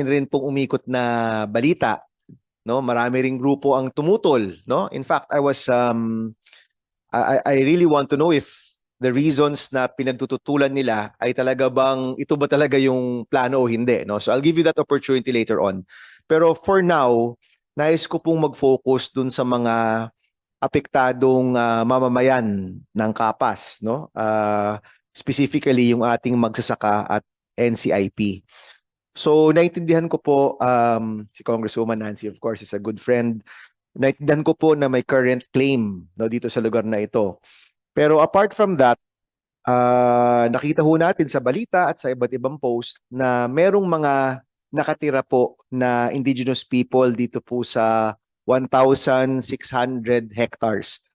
rin pong umikot na balita, no? Marami ring grupo ang tumutol, no? In fact, I really want to know if the reasons na pinagtututulan nila ay talaga bang ito ba talaga yung plano o hindi, no? So I'll give you that opportunity later on. Pero for now, nais ko pong mag-focus dun sa mga apektadong mamamayan ng Kapas, no? Specifically yung ating magsasaka at NCIP. So naintindihan ko po, si Congresswoman Nancy, of course, is a good friend. Naintindihan ko po na may current claim, no, dito sa lugar na ito. Pero apart from that, nakita ho natin sa balita at sa iba't ibang post na merong mga nakatira po na indigenous people dito po sa 1,600 hectares.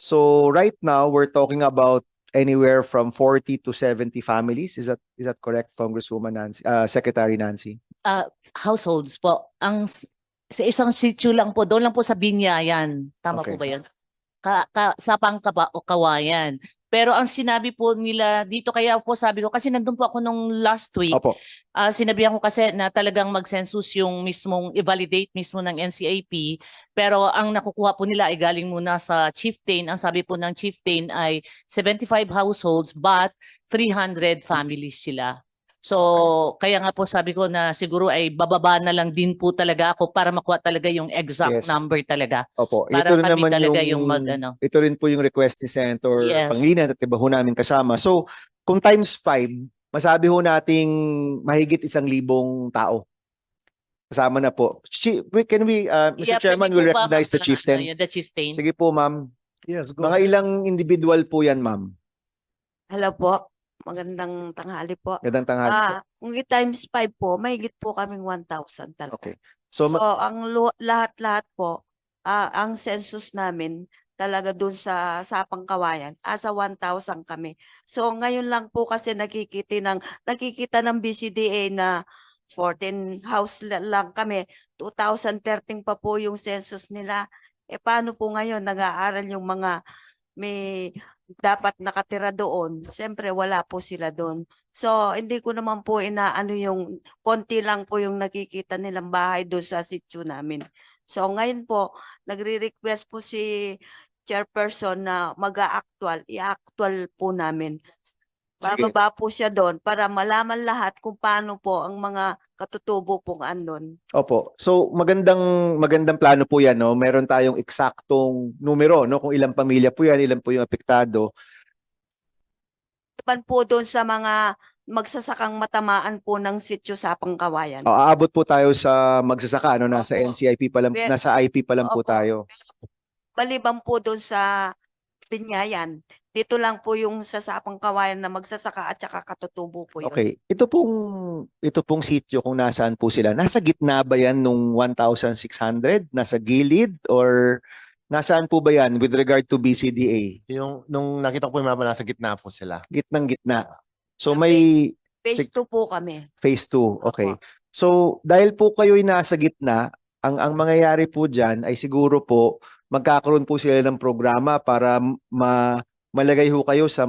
So right now, we're talking about anywhere from 40 to 70 families. Is that correct, Congresswoman Nancy, Secretary Nancy? Households po. Sa isang sitio lang po, doon lang po sa Binyayan. Tama Okay. po ba yun? Sa Pangkaba o Kawayan. Pero ang sinabi po nila dito, kaya po sabi ko, kasi nandun po ako nung last week, Opo. sinabihan ko kasi na talagang mag-census yung mismong, i-validate mismo ng NCIP, pero ang nakukuha po nila ay galing muna sa chieftain. Ang sabi po ng chieftain ay 75 households but 300 families sila. So, kaya nga po sabi ko na siguro ay bababa na lang din po talaga ako para makuha talaga yung exact Yes. number talaga. Opo. Para Ito rin kami naman talaga yung, yung mag-ano. ito rin po yung request ni Senator Yes. Pangilinan at iba ho namin kasama. So, kung times 5, masabi ho nating mahigit 1,000 tao. Kasama na po. Can we, Mr. Yeah, Chairman, pwede will po ba recognize the chieftain? the chieftain. Sige po, ma'am. Yes, go Mga ahead. ilang individual po yan, ma'am? Hello po. Magandang tanghali po. Gandang tanghali po. Kung i-times 5 po, mahigit po kaming 1,000 talaga. Okay. So, So, lahat-lahat po, ang census namin talaga dun sa Sapang Kawayan, sa 1,000 kami. So, ngayon lang po kasi nakikita ng BCDA na 14 house lang kami. 2013 pa po yung census nila. Paano po ngayon nag-aaral yung mga may dapat nakatira doon? Siyempre, wala po sila doon. So, hindi ko naman po inaano yung konti lang po yung nakikita nilang bahay doon sa sitio namin. So, ngayon po, nagre-request po si chairperson na i-actual po namin. Sige. Bababa po siya doon para malaman lahat kung paano po ang mga katutubo pong andon. opo. So, magandang plano po yan, no? Meron tayong eksaktong numero, no? Kung ilang pamilya po yan, ilan po yung apektado. Pan po doon sa mga magsasakang matamaan po ng sitio Sapang Kawayan. Aabot po tayo sa magsasaka, no? Nasa Opo. NCIP pa lang, nasa IP pa lang po Opo. tayo. Baliban po doon sa Binyayan. Dito lang po yung sa Sapang Kawayan na magsasaka at saka katutubo po yun. Okay. Ito pong sitio kung nasaan po sila. Nasa gitna ba yan nung 1,600? Nasa gilid or nasaan po ba yan with regard to BCDA? Nung nakita ko yung mapa, nasa gitna po sila. Gitnang gitna. So Sa may Phase 2 po kami. phase 2. Okay. Opo. So dahil po kayo'y nasa gitna, ang mangyayari po diyan ay siguro po magkakaroon po sila ng programa para malagay ho kayo sa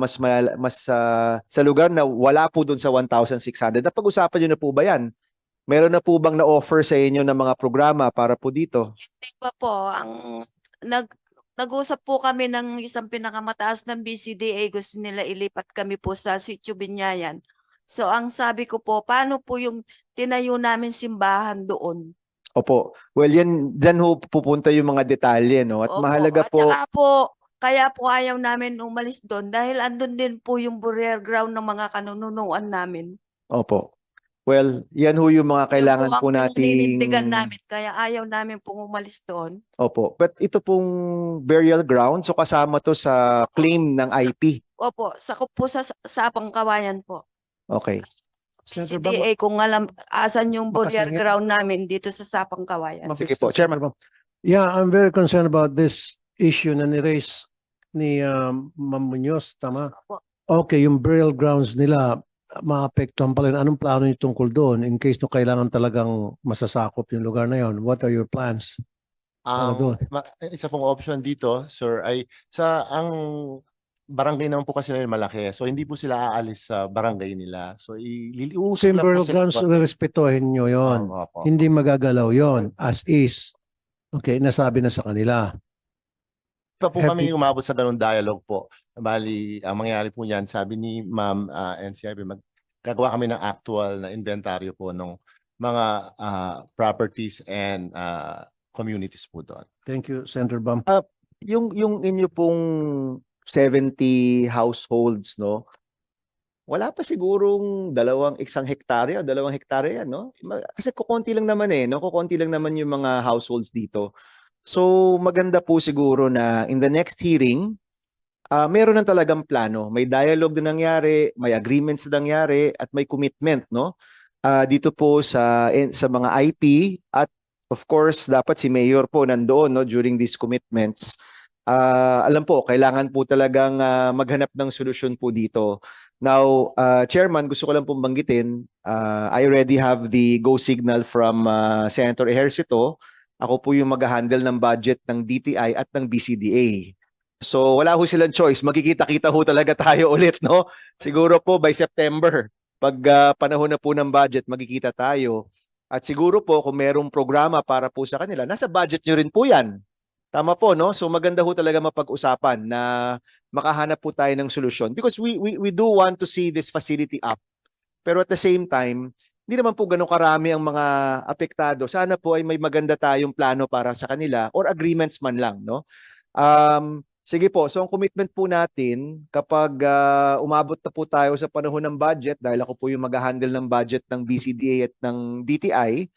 sa lugar na wala po doon sa 1,600. Napag-usapan niyo na po ba 'yan? Meron na po bang na-offer sa inyo ng mga programa para po dito? Hindi pa po. Nag-usap po kami ng isang pinakamataas ng BCDA. Gusto nila ilipat kami po sa Sitio Binyayan. So ang sabi ko po, paano po yung tinayo namin simbahan doon? Opo. Well, dyan ho pupunta yung mga detalye, no? At Opo. mahalaga At po, saka po, kaya po ayaw namin umalis doon dahil andun din po yung burial ground ng mga kanununuan namin. opo. Well, yan ho yung mga kailangan Yun po ang nating pinaninindigan namin, kaya ayaw namin pong umalis doon. Opo. But ito pong burial ground, so kasama to sa Opo. claim ng IP. Opo, sakop po sa Sapang Kawayan po. Okay. Senator CDA kung alam asan yung burial Makasingit. ground namin dito sa Sapang Kawayan. Sige po, Chairman. Yeah, I'm very concerned about this issue na ni-raise ni Ma'am Muñoz, tama? Opo. Okay, yung burial grounds nila, maapektuhan pa rin. Anong plano niyo tungkol doon in case no kailangan talagang masasakop yung lugar na yon? What are your plans? Para doon. Isa pong option dito, sir, ay ang barangay naman po kasi nila malaki. So hindi po sila aalis sa barangay nila. So So iuusap yung lang po burial sila. grounds, respetuhin nyo yon. Opo. Hindi magagalaw yon as is. Okay, nasabi na sa kanila. Pa po Have kami you- umabot sa ganung dialogue po. Bali, ang mangyari po niyan, sabi ni Ma'am NCIP, gagawa kami ng actual na inventaryo po ng mga properties and communities po doon. Thank you, Senator Bam. Yung inyo pong 70 households, no? Wala pa sigurong isang hektarya o 2 hektarya yan, no? Kasi kukonti lang naman no? Kukonti lang naman yung mga households dito. So maganda po siguro na in the next hearing, meron ng talagang plano. May dialogue na nangyari, may agreements na nangyari, at may commitment, no? Dito po sa mga IP, at of course, dapat si Mayor po nandoon, no, during these commitments. Alam po, kailangan po talagang maghanap ng solusyon po dito. Now, Chairman, gusto ko lang pong banggitin, I already have the go signal from Senator Ejercito. Ako po yung mag-handle ng budget ng DTI at ng BCDA. So wala ho silang choice. Magkikita-kita ho talaga tayo ulit, no? Siguro po by September, pag panahon na po ng budget, magkikita tayo. At siguro po kung merong programa para po sa kanila, nasa budget nyo rin po yan. Tama po, no? So maganda ho talaga mapag-usapan na makahanap po tayo ng solusyon. Because we do want to see this facility up. Pero at the same time, hindi naman po ganun karami ang mga apektado. Sana po ay may maganda tayong plano para sa kanila or agreements man lang, no? Sige po, so ang commitment po natin kapag umabot na po tayo sa panahon ng budget, dahil ako po yung mag-handle ng budget ng BCDA at ng DTI,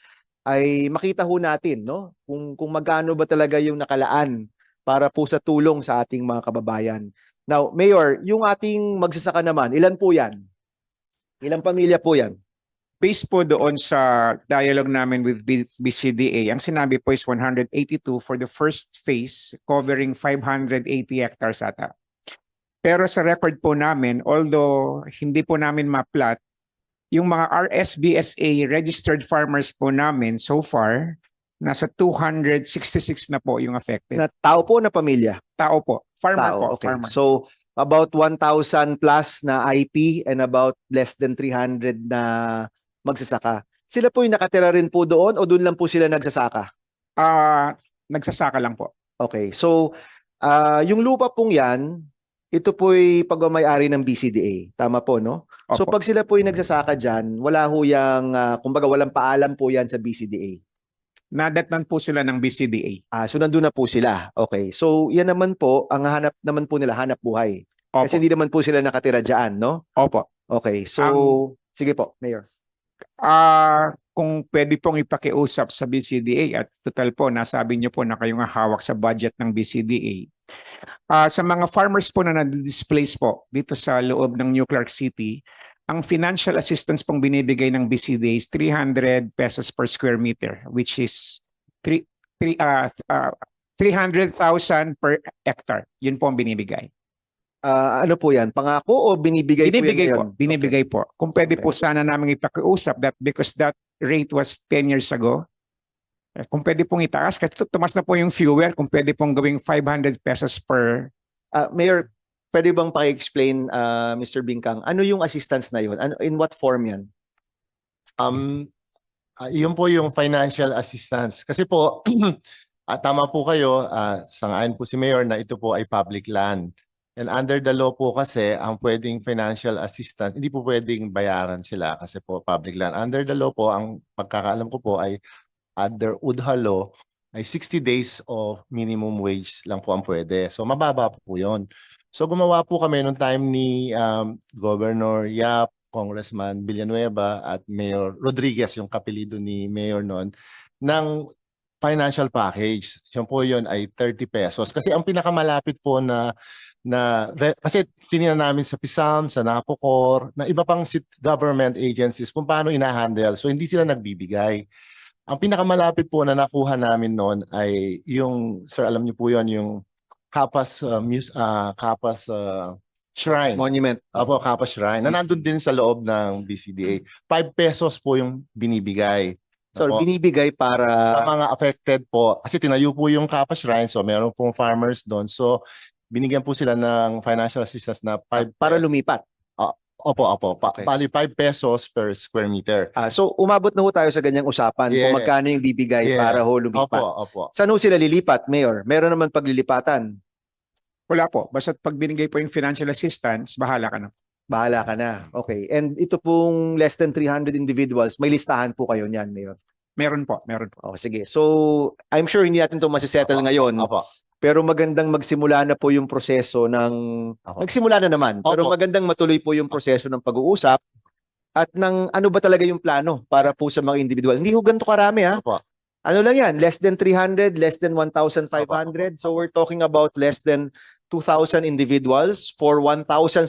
ay makita ho natin, no? Kung magkano ba talaga yung nakalaan para po sa tulong sa ating mga kababayan. Now, Mayor, yung ating magsasaka naman, ilan po yan? Ilang pamilya po yan? Based po doon sa dialogue namin with BCDA, ang sinabi po is 182 for the first phase covering 580 hectares ata. Pero sa record po namin, although hindi po namin ma-plot, yung mga RSBSA registered farmers po namin so far, nasa 266 na po yung affected. Na tao po na pamilya? Tao po. Farmer Tao, po. okay. Farmer. So about 1,000 plus na IP and about less than 300 na magsasaka. Sila po yung nakatira rin po doon o doon lang po sila nagsasaka? Nagsasaka lang po. Okay. So yung lupa pong yan, ito po'y pagmamayari ng BCDA. Tama po, no? So Opo. pag sila po'y nagsasaka dyan, wala ho yung, kumbaga walang paalam po yan sa BCDA. Nadatnan po sila ng BCDA. So nandun na po sila. Okay. So yan naman po, ang hanap naman po nila, hanap buhay. Opo. Kasi hindi naman po sila nakatira dyan, no? Opo. Okay. So, sige po, Mayor. Kung pwede pong ipakiusap sa BCDA at total po, nasabi niyo po na kayo nga hawak sa budget ng BCDA. Sa mga farmers po na na-displace po dito sa loob ng New Clark City, ang financial assistance pong binibigay ng BCDA is 300 pesos per square meter, which is 300,000 per hectare. Yun po ang binibigay. Ano po yan? Pangako o binibigay po yan Binibigay po. ngayon? Binibigay po. Kung pwede po Okay. sana namin ipakiusap that because that rate was 10 years ago. Kung pwede pong itaas, kasi tumas na po yung fuel, kung pwede pong gawing 500 pesos per... Mayor, pwede bang paki-explain, Mr. Bingkang, ano yung assistance na yun? Ano, in what form yan? Yun po yung financial assistance. Kasi po, tama po kayo, sangayon po si Mayor na ito po ay public land. And under the law po kasi, ang pwedeng financial assistance, hindi po pwedeng bayaran sila kasi po public land. Under the law po, ang pagkakaalam ko po ay under UDHA law, ay 60 days of minimum wage lang po ang pwede. So mababa po yun. So gumawa po kami noong time ni Governor Yap, Congressman Villanueva at Mayor Rodriguez, yung kapilido ni Mayor noon, ng financial package. Yung po yun ay 30 pesos. Kasi ang pinakamalapit po kasi tinignan namin sa PISAM, sa NAPOCOR, na iba pang government agencies kung paano ina-handle. So hindi sila nagbibigay. Ang pinakamalapit po na nakuha namin noon ay yung, sir, alam niyo po yun, yung Kapas Shrine. Monument. Apo, Kapas Shrine. Na nandun din sa loob ng BCDA. 5 pesos po yung binibigay. So, Apo. binibigay para... Sa mga affected po. Kasi tinayo po yung Kapas Shrine. So, meron pong farmers doon. So, binigyan po sila ng financial assistance na 5 para lumipat. Opo. Okay. Bali 5 pesos per square meter. So umabot na ho tayo sa ganyang usapan kung Yes. magkano yung bibigay para ho lumipat. Opo. Saan ho sila lilipat, Mayor? Meron naman paglilipatan. Wala po. Basta pag binigay po yung financial assistance, bahala ka na. Bahala ka na. Okay. And ito pong less than 300 individuals, may listahan po kayo niyan, Mayor. Meron po. Sige. So, I'm sure hindi natin ito masisettle ngayon. Opo. Pero magandang magsimula na po yung proseso ng... Opo. Nagsimula na naman. Pero Opo. magandang matuloy po yung proseso ng pag-uusap at ng ano ba talaga yung plano para po sa mga individual. Hindi ho ganito karami ha. Opo. Ano lang yan? Less than 300, less than 1,500. So we're talking about less than 2,000 individuals for 1,600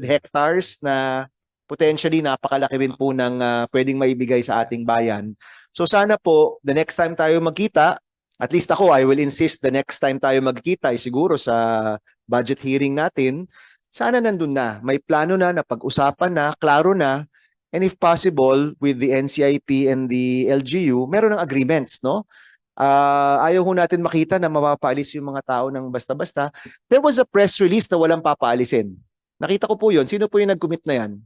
hectares na potentially napakalaki rin po ng pwedeng maibigay sa ating bayan. So sana po, the next time tayo magkita, at least ako, I will insist the next time tayo magkita ay siguro sa budget hearing natin, sana nandun na, may plano na, napag-usapan na, klaro na, and if possible, with the NCIP and the LGU, meron ng agreements, no? Ayaw ho natin makita na mapapaalis yung mga tao ng basta-basta. There was a press release na walang papaalisin. Nakita ko po yun. Sino po yung nag-commit na yan?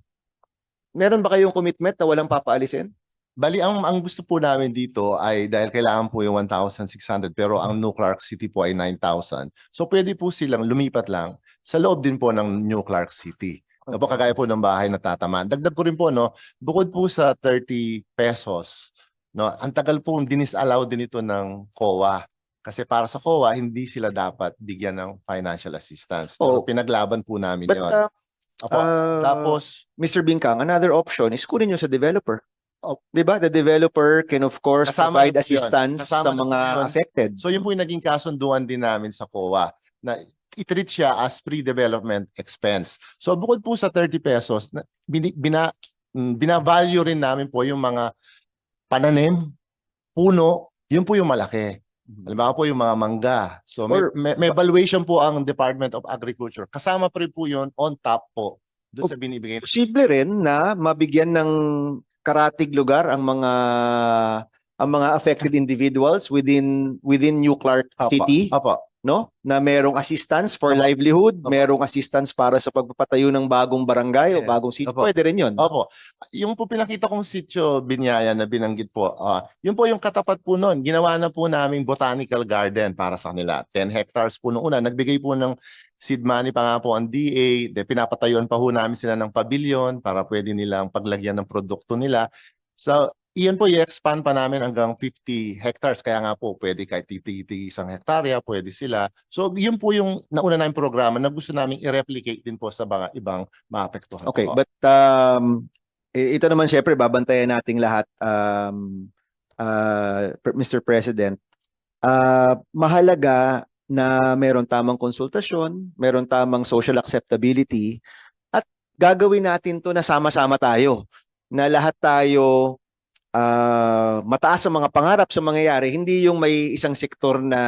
Meron ba kayong commitment na walang papaalisin? Bali, ang gusto po namin dito ay dahil kailangan po yung 1,600 pero ang New Clark City po ay 9,000. So pwede po silang lumipat lang sa loob din po ng New Clark City. No, po, kagaya po ng bahay na tatamaan. Dagdag ko rin po, no, bukod po sa 30 pesos, no, ang tagal po dinisallow din ito ng COA. Kasi para sa COA, hindi sila dapat bigyan ng financial assistance. Pero pinaglaban po namin But, yun. Opo. Tapos, Mr. Bingkang, another option is kunin nyo sa developer. Diba? The developer can of course Kasama provide na po yun. assistance Kasama sa na po mga yun. affected. so yun po yung naging kasunduan din namin sa COA na i-treat siya as pre-development expense. So bukod po sa 30 pesos, bina-value rin namin po yung mga pananim, puno, yun po yung malaki. Halimbawa po yung mga mangga. So may valuation po ang Department of Agriculture. Kasama pa rin po yun on top po doon sa binibigay. Posible rin na mabigyan ng karatig lugar ang mga affected individuals within New Clark City, Opo. no? Na merong assistance for Opo. livelihood, Opo. merong assistance para sa pagpapatayo ng bagong barangay o Yes. bagong city. Opo. Pwede rin 'yon. Opo. Yung po pinakita kong sitio Binyaya na binanggit po, yun po yung katapat po noon. Ginawa na po namin botanical garden para sa kanila. 10 hectares po noong una. Nagbigay po ng seed money pa nga po ang DA. Pinapatayuan pa po namin sila ng pavilion para pwede nilang paglagyan ng produkto nila. So, iyan po i-expand pa namin hanggang 50 hectares. Kaya nga po, pwede kahit titi isang hektarya, pwede sila. So, yun po yung nauna namin programa na gusto namin i-replicate din po sa mga ibang maapektuhan. Okay, po. but ito naman syempre babantayan nating lahat Mr. President. Mahalaga na meron tamang konsultasyon, meron tamang social acceptability at gagawin natin 'to na sama-sama tayo. Na lahat tayo mataas ang mga pangarap sa mangyayari, hindi yung may isang sektor na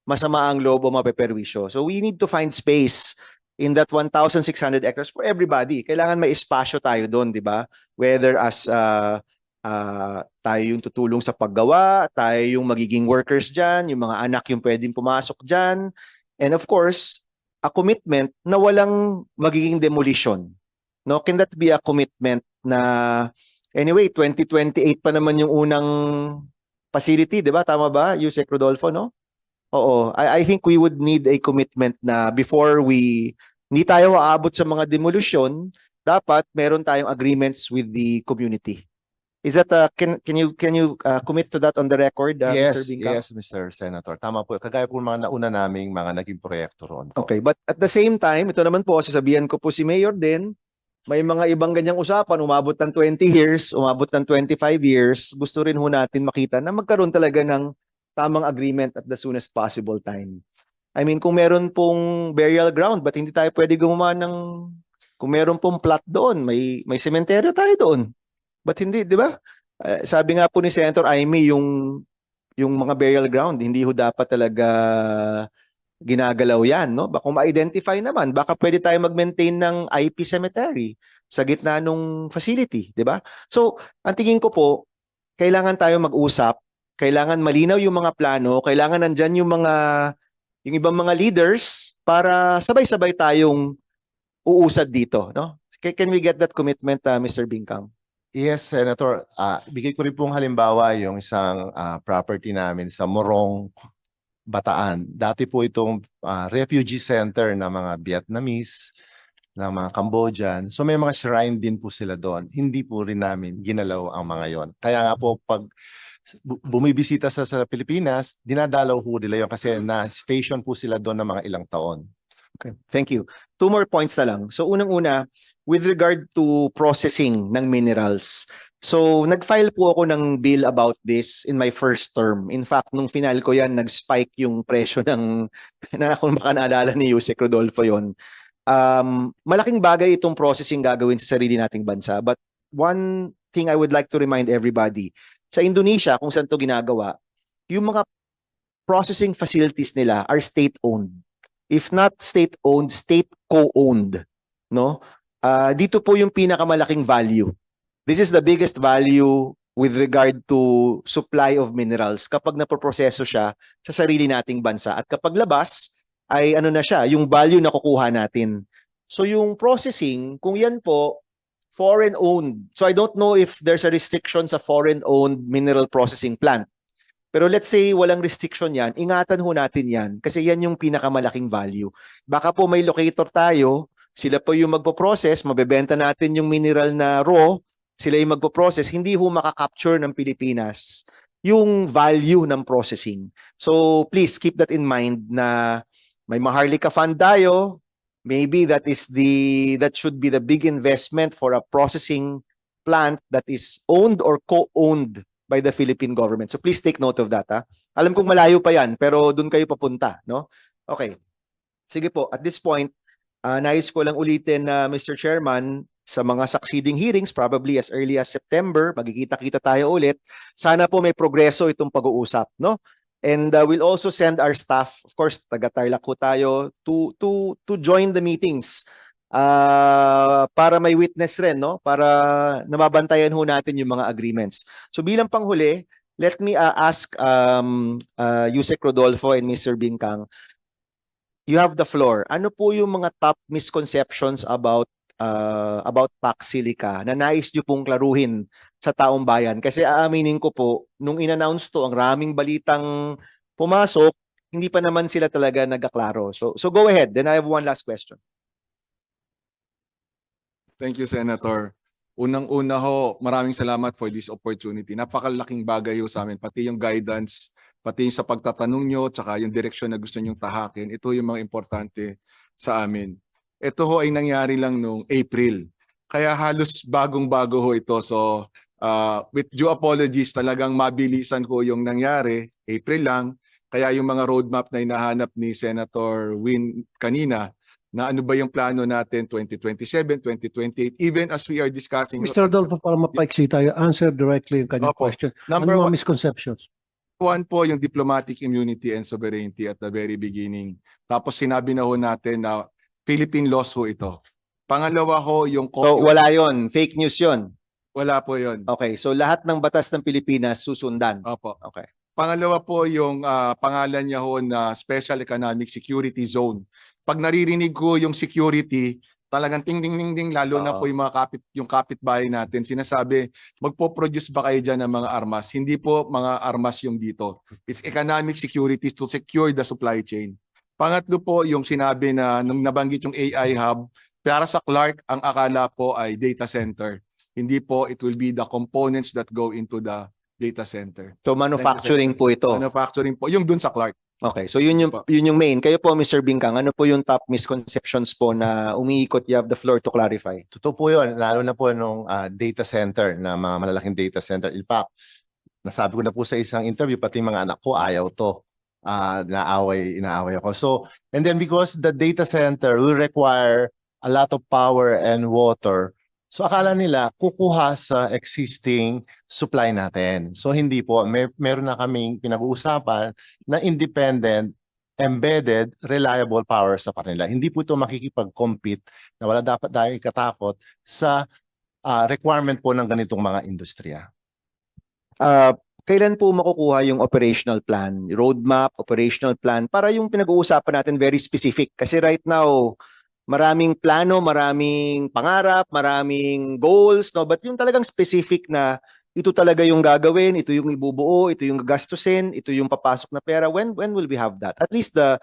masama ang loob o mapeperwisyo. So we need to find space in that 1,600 hectares for everybody. Kailangan may espasyo tayo doon, di ba? Whether as tayo yung tutulong sa paggawa, tayo yung magiging workers dyan, yung mga anak yung pwedeng pumasok dyan, and of course, a commitment na walang magiging demolition. No? Can that be a commitment na, anyway, 2028 pa naman yung unang facility, di ba? Tama ba, Yusek Rodolfo, no? Oo, I think we would need a commitment na before hindi tayo aabot sa mga demolition, dapat meron tayong agreements with the community. Is that can you commit to that on the record, Mr. Bingkang? Yes, Mr. Senator. Tama po. Kagaya po mga nauna naming mga naging proyekto roon po. Okay, but at the same time, ito naman po, sasabihan ko po si Mayor din, may mga ibang ganyang usapan, umabot ng 20 years, umabot ng 25 years, gusto rin ho natin makita na magkaroon talaga ng tamang agreement at the soonest possible time. I mean, kung meron pong burial ground, ba't hindi tayo pwede gumawa ng, kung meron pong plot doon, may sementeryo tayo doon. Ba't hindi, di ba? Sabi nga po ni Senator Amy, yung mga burial ground, hindi ho dapat talaga ginagalaw yan, no? Baka kung ma-identify naman, baka pwede tayo mag-maintain ng IP cemetery sa gitna ng facility, di ba? So, ang tingin ko po, kailangan tayo mag-usap, kailangan malinaw yung mga plano, kailangan nandyan yung mga yung ibang mga leaders para sabay-sabay tayong uusad dito, no? Can we get that commitment, Mr. Bingkang? Yes, Senator. Bigay ko rin pong halimbawa yung isang property namin sa Morong, Bataan. Dati po itong refugee center ng mga Vietnamese, ng mga Cambodian. So may mga shrine din po sila doon. Hindi po rin namin ginalaw ang mga yon. Kaya nga po pag bumibisita sa Pilipinas, dinadalaw po nila yon kasi na-station po sila doon ng mga ilang taon. Okay, thank you. 2 more points na lang. So unang-una, with regard to processing ng minerals. So nag-file po ako ng bill about this in my first term. In fact, nung final ko yan, nag-spike yung presyo ng, na kung baka naalala ni Yusek Rodolfo yon. Malaking bagay itong processing gagawin sa sarili nating bansa. But one thing I would like to remind everybody, sa Indonesia, kung saan to ginagawa, yung mga processing facilities nila are state-owned. If not state-owned, state co-owned, no? Dito po yung pinakamalaking value. This is the biggest value with regard to supply of minerals kapag napoproseso siya sa sarili nating bansa. At kapag labas, ay ano na siya, yung value na kukuha natin. So yung processing, kung yan po, foreign-owned. So I don't know if there's a restriction sa foreign-owned mineral processing plant. Pero let's say walang restriction yan, ingatan ho natin yan kasi yan yung pinakamalaking value. Baka po may locator tayo, sila po yung magpo-process, mabebenta natin yung mineral na raw, sila yung magpo-process, hindi ho makakapture ng Pilipinas yung value ng processing. So please keep that in mind na may Maharlika Fund tayo, maybe that should be the big investment for a processing plant that is owned or co-owned by the Philippine government. So please take note of that. Ha? Alam kong malayo pa yan, pero doon kayo papunta. No? Okay. Sige po, at this point, nais ko lang ulitin na Mr. Chairman, sa mga succeeding hearings, probably as early as September, magkikita-kita tayo ulit. Sana po may progreso itong pag-uusap. No? And we'll also send our staff, of course, taga-Tarlac po tayo, to join the meetings. Para may witness rin, no? Para nababantayan ho natin yung mga agreements. So bilang panghuli, let me ask Yusek Rodolfo and Mr. Bingkang, you have the floor. Ano po yung mga top misconceptions about Pax Silica na nais nyo pong klaruhin sa taong bayan? Kasi aaminin ko po, nung in-announce to, ang raming balitang pumasok, hindi pa naman sila talaga nagkaklaro. So go ahead. Then I have one last question. Thank you, Senator. Unang-una ho, maraming salamat for this opportunity. Napakalaking bagay ho sa amin, pati yung guidance, pati yung sa pagtatanong nyo, tsaka yung direksyon na gusto nyong tahakin. Ito yung mga importante sa amin. Ito ho ay nangyari lang noong April. Kaya halos bagong-bago ho ito. So, with due apologies, talagang mabilisan ko yung nangyari. April lang. Kaya yung mga roadmap na hinahanap ni Senator Win kanina, na ano ba yung plano natin 2027, 2028, even as we are discussing. Mr. Rodolfo, para mapaiksi tayo, answer directly yung kanyang Opo. question. Number Ano one- mga misconceptions? One po yung diplomatic immunity and sovereignty at the very beginning. Tapos sinabi na ho natin na Philippine laws ho ito. Pangalawa ho yung So wala yon, fake news yon. wala po yon. Okay, so lahat ng batas ng Pilipinas susundan. Opo. Okay. Pangalawa po yung pangalan niya ho na Special Economic Security Zone. Pag naririnig ko yung security, talagang ting ding ding ding, lalo na po yung mga kapitbahay natin. Sinasabi, magpo-produce ba kayo dyan ng mga armas? Hindi po mga armas yung dito. It's economic security to secure the supply chain. Pangatlo po yung sinabi na nung nabanggit yung AI hub, para sa Clark, ang akala po ay data center. Hindi po, it will be the components that go into the data center. So manufacturing po ito. Manufacturing po, yung dun sa Clark. Okay, so yun yung main. Kayo po, Mr. Bingkang, ano po yung top misconceptions po na umiikot? You have the floor to clarify. Totoo po yun, lalo na po nung data center, na mga malalaking data center. In fact, nasabi ko na po sa isang interview, pati mga anak ko, ayaw to. Inaaway ako. So, and then because the data center will require a lot of power and water, so akala nila kukuha sa existing supply natin. So hindi po, meron na kaming pinag-uusapan na independent, embedded, reliable power sa kanila. Hindi po ito makikipag-compete na wala dapat tayo ikatakot sa requirement po ng ganitong mga industriya. kailan po makukuha yung operational plan, roadmap, operational plan, para yung pinag-uusapan natin very specific. Kasi right now, maraming plano, maraming pangarap, maraming goals, no? But yung talagang specific na ito talaga yung gagawin, ito yung ibubuo, ito yung gagastusin, ito yung papasok na pera. When will we have that? At least the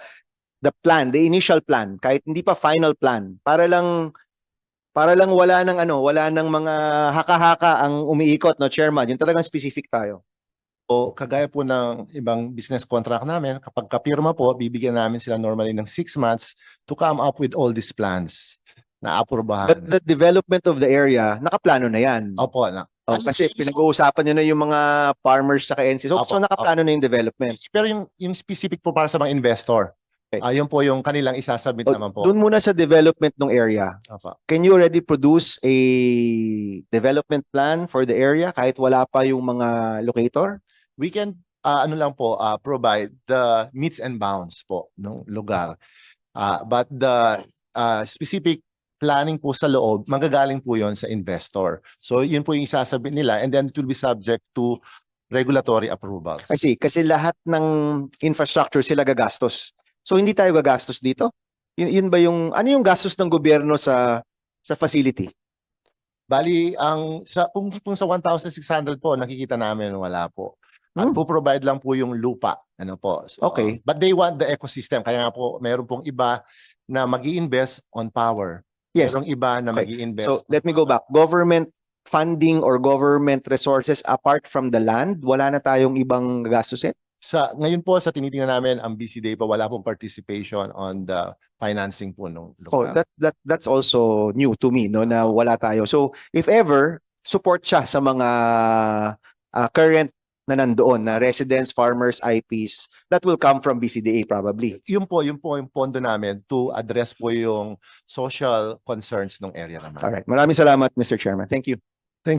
plan, the initial plan, kahit hindi pa final plan, para lang wala nang mga haka-haka ang umiikot, no, Chairman. Yung talagang specific tayo. O kagaya po ng ibang business contract namin, kapag kapirma po, bibigyan namin sila normally ng 6 months to come up with all these plans na aprubahan. But the development of the area, nakaplano na yan. Opo, na. Oh, kasi pinag-uusapan nyo na yung mga farmers sa NC. So, Opo, nakaplano na yung development. Pero yung specific po para sa mga investor, Okay. yun po yung kanilang isasubmit O, naman po. Doon muna sa development ng area. Opo. Can you already produce a development plan for the area kahit wala pa yung mga locator? We can provide the meets and bounds po ng lugar. But the specific planning po sa loob, magagaling po yon sa investor. So yun po yung isasabit nila, and then it will be subject to regulatory approvals. I see. Kasi lahat ng infrastructure sila gagastos. So hindi tayo gagastos dito? Yun ba yung, ano yung gastos ng gobyerno sa facility? Bali, kung sa 1,600 po, nakikita namin wala po. At po-provide lang po yung lupa. Ano po. So, Okay. But they want the ecosystem. Kaya nga po, mayroon pong iba na mag-i-invest on power. Yes. Merong iba na Okay. mag-i-invest. So let me go back. Government funding or government resources apart from the land, wala na tayong ibang gagastusin? Ngayon po, sa tinitingnan namin, ang BCDA pa wala pong participation on the financing po nung Oh, lugar. that's also new to me, no, na wala tayo. So if ever, support siya sa mga current na nandoon na residents, farmers, IPs that will come from BCDA probably. Yun po yung pondo namin to address po yung social concerns ng area naman. All right. Maraming salamat, Mr. Chairman. Thank you.